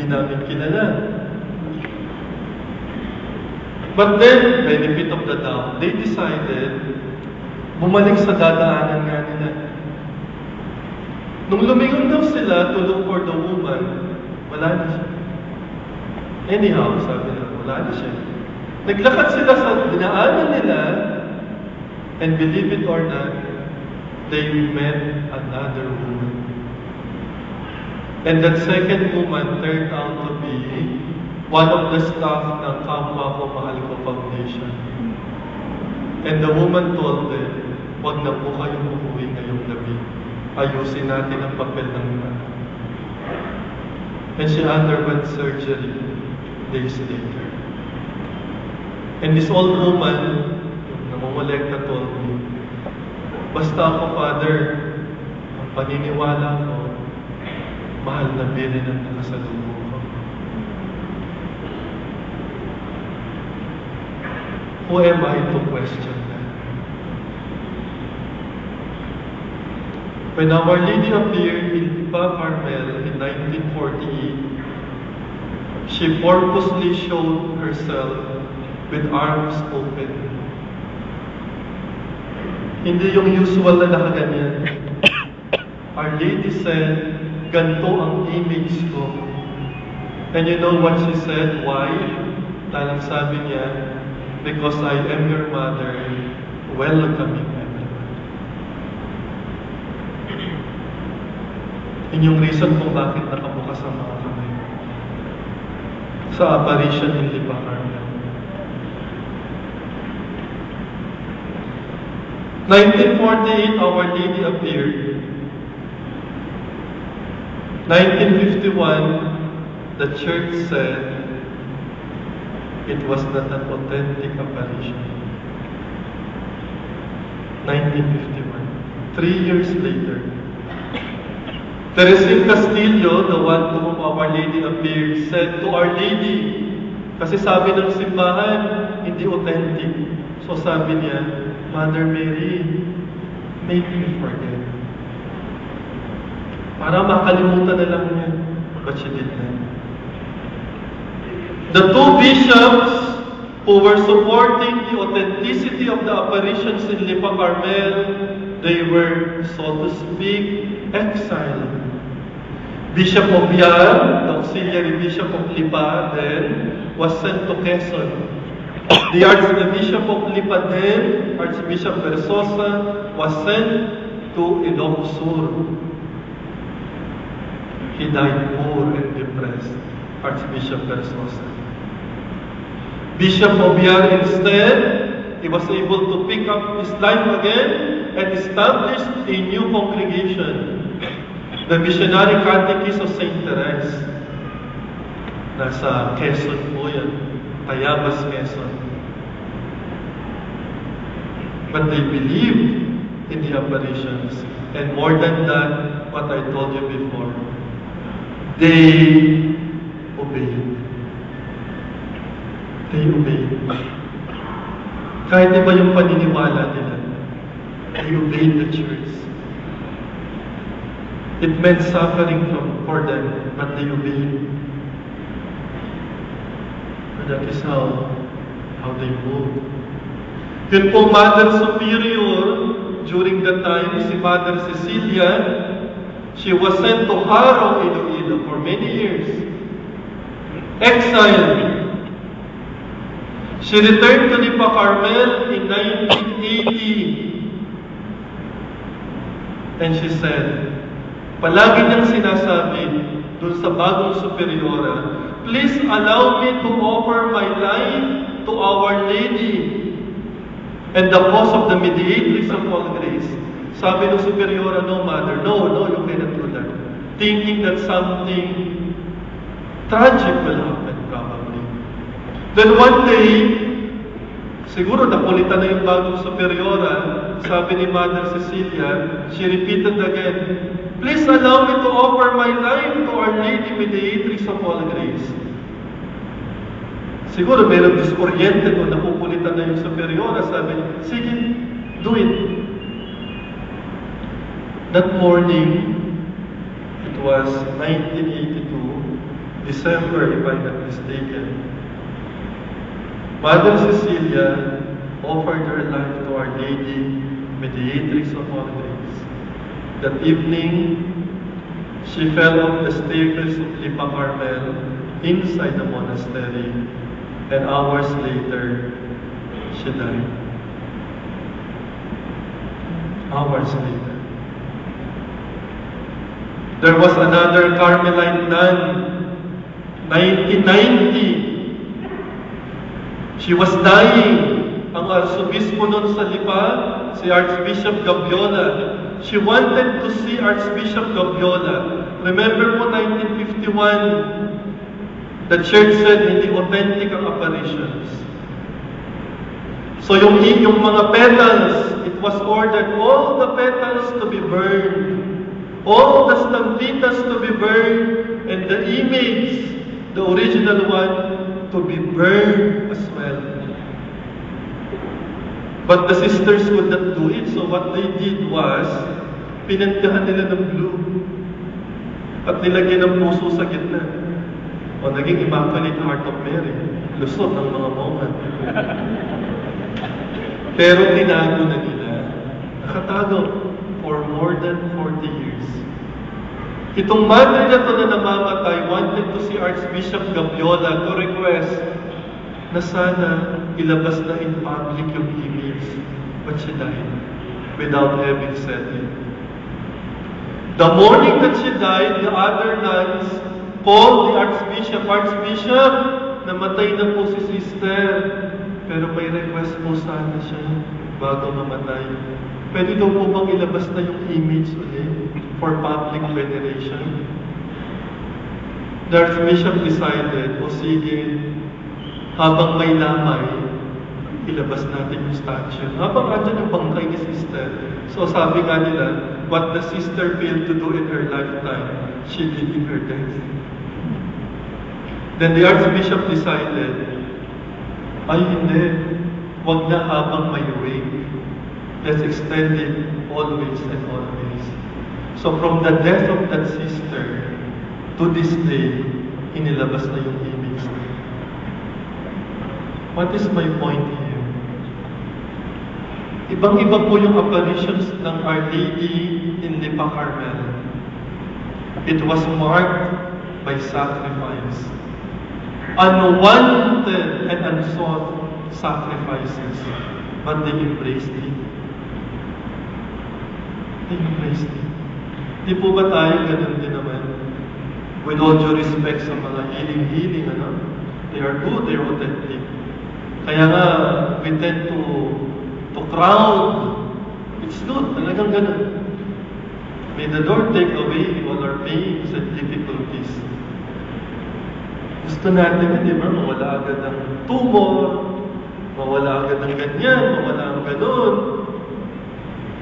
hindi namin kilala. But then, benefit of the doubt, they decided bumalik sa dadaanan nga nila. Nung lumingon daw sila to look for the woman, wala na siya. Anyhow, sabi nila, wala na siya. Naglakad sila sa dinaanan nila, and believe it or not, they met another woman. And that second woman turned out to be one of the staff ng Kapwa Ko Mahal Ko Foundation. And the woman told them, huwag na po kayong umuwi ngayong gabi. Ayusin natin ang papel ng ilan. And she underwent surgery days later. And this old woman, yung namumulekta, told me, basta ako, Father, ang paniniwala ko, mahal na birin ang nakasalubong ko. Who am I to question that? When Our Lady appeared in Lipa Carmel in 1948, she purposely showed herself with arms open. Hindi yung usual na nakaganyan. Our Lady said, ganito ang image ko. And you know what she said? Why? Dahil sabi niya, because I am your mother, welcoming everyone. Yun yung reason kung bakit nakabukas ang mga kamay. Sa apparition in Lipa Carmel. 1948, Our Lady appeared. 1951, the church said it was not an authentic apparition. 1951. 3 years later, Teresita Castillo, the one to whom Our Lady appeared, said to Our Lady, kasi sabi ng simbahan, hindi authentic. So sabi niya, Mother Mary, make me forget. Para makalimutan na lang niya. But she did not. The two bishops who were supporting the authenticity of the apparitions in Lipa Carmel, they were, so to speak, exiled. Bishop Obiar, the auxiliary bishop of Lipa then, was sent to Quezon. The Archbishop of Lipa then, Archbishop Versosa, was sent to Ilocos Sur. He died poor and depressed, Archbishop Versosa. Bishop Obiar instead, he was able to pick up his life again and establish a new congregation, the Missionary Catechist of St. Therese. Nasa Quezon po yan. Tayabas, Quezon. But they believed in the apparitions. And more than that, what I told you before, they obeyed. They obeyed. Kahit iba yung paniniwala nila, they obeyed the church. It meant suffering for them, but they obeyed. That is how they moved. Yun po, Mother Superior, during the time, si Mother Cecilia, she was sent to Haro, Iloilo for many years. Exiled. She returned to Lipa Carmel in 1980. And she said, palagi niyang sinasabi dun sa bagong superiora, please allow me to offer my life to Our Lady and the cause of the mediatrix of all grace. Sabi ng superiora, no, Mother, no, you cannot do that. Thinking that something tragic will happen, probably. Then one day, siguro nakulitan na yung bagong superiora, sabi ni Mother Cecilia, she repeated again, please allow me to offer my life to Our Lady Mediatrix of all grace. Siguro mayroong disoriente doon, nakukulitan na yung superiora, sabi niya, sige, do it. That morning, it was 1982, December, if I'm not mistaken. Mother Cecilia offered her life to Our Lady, Mediatrix of all grace. That evening, she fell off the staircase of Lipa Carmel inside the monastery, and hours later, she died. Hours later. There was another Carmelite nun, 1990. She was dying. Ang Arsobispo nun sa Lipa, si Archbishop Gabiola. She wanted to see Archbishop Gabiola. Remember mo, 1951, the church said hindi authentic ang apparitions. So yung mga petals, it was ordered all the petals to be burned, all the stampitas to be burned, and the image, the original one, to be burned as well. But the sisters could not do it, so what they did was, pinantahan nila ng blue at nilagyan ng puso sa gitna. O naging Immaculate Heart of Mary. Lusot ng mga mongan. Pero tinago na nila. Nakatago for more than 40 years. Itong mother na ito na namamatay wanted to see Archbishop Gabiola to request na sana ilabas na in public yung image, but she died without having said it. The morning that she died, the other nuns called the Archbishop, Archbishop, namatay na po si sister, pero may request po sana siya bago mamatay. Pwede daw po bang ilabas na yung image ulit for public veneration? The Archbishop decided, o sige, habang may lamay, ilabas natin yung statue. Habang andyan yung bangkay ni sister, so sabi nga nila, what the sister failed to do in her lifetime, she did in her death. Then the Archbishop decided, ay hindi, wag na habang may wake. Let's extend it always and always. So from the death of that sister, to this day, inilabas na yung image. What is my point here? Ibang-iba po yung apparitions ng Our Lady in Lipa Carmel. It was marked by sacrifice. Unwanted and unsought sacrifices. But they embraced it. They embraced it. Di po ba tayo ganun din naman? With all due respect sa mga healing, ano? They are good, they are authentic. Kaya nga, we tend to crowd. It's good, talagang ganun. May the Lord take away all our pains and difficulties. Gusto natin, di ba, mawala agad ng tumor, mawala agad ng ganyan, mawala ang ganun.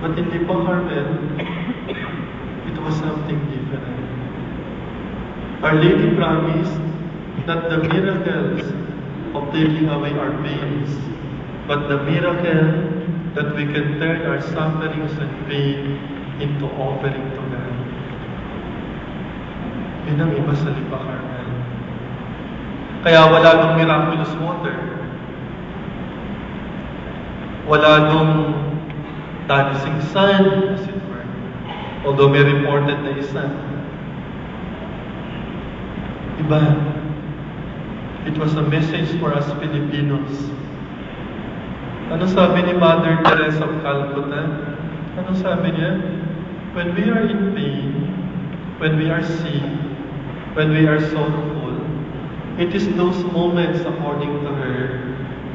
But in Lipa Carmel, it was something different. Our Lady promised that the miracles of taking away our pains, but the miracle that we can turn our sufferings and pain into offering to God. Yun ang iba sa Lipa Carmel. Kaya wala nung miraculous water. Wala nung dancing sun, as it were. Although may reported na isa. Iba. It was a message for us Filipinos. Ano sabi ni Mother Teresa of Calcutta? Ano sabi niya? When we are in pain, when we are sick, when we are sorrowful, it is those moments, according to her,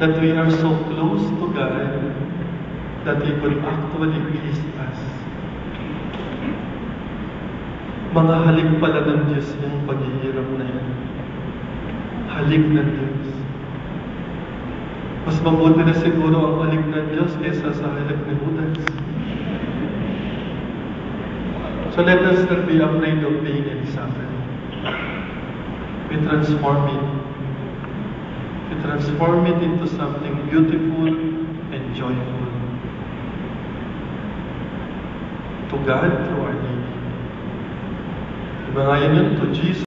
that we are so close to God that He could actually please us. Mga halik pala ng Diyos yung paghihirap na yan. Halik ng Diyos. Mas mabuti na siguro ang halik ng Diyos kaysa sa halik ni Judas. So let us not be afraid of pain and suffering. We transform it. We transform it into something beautiful and joyful. To God through our Lady. Diba nga yun, to Jesus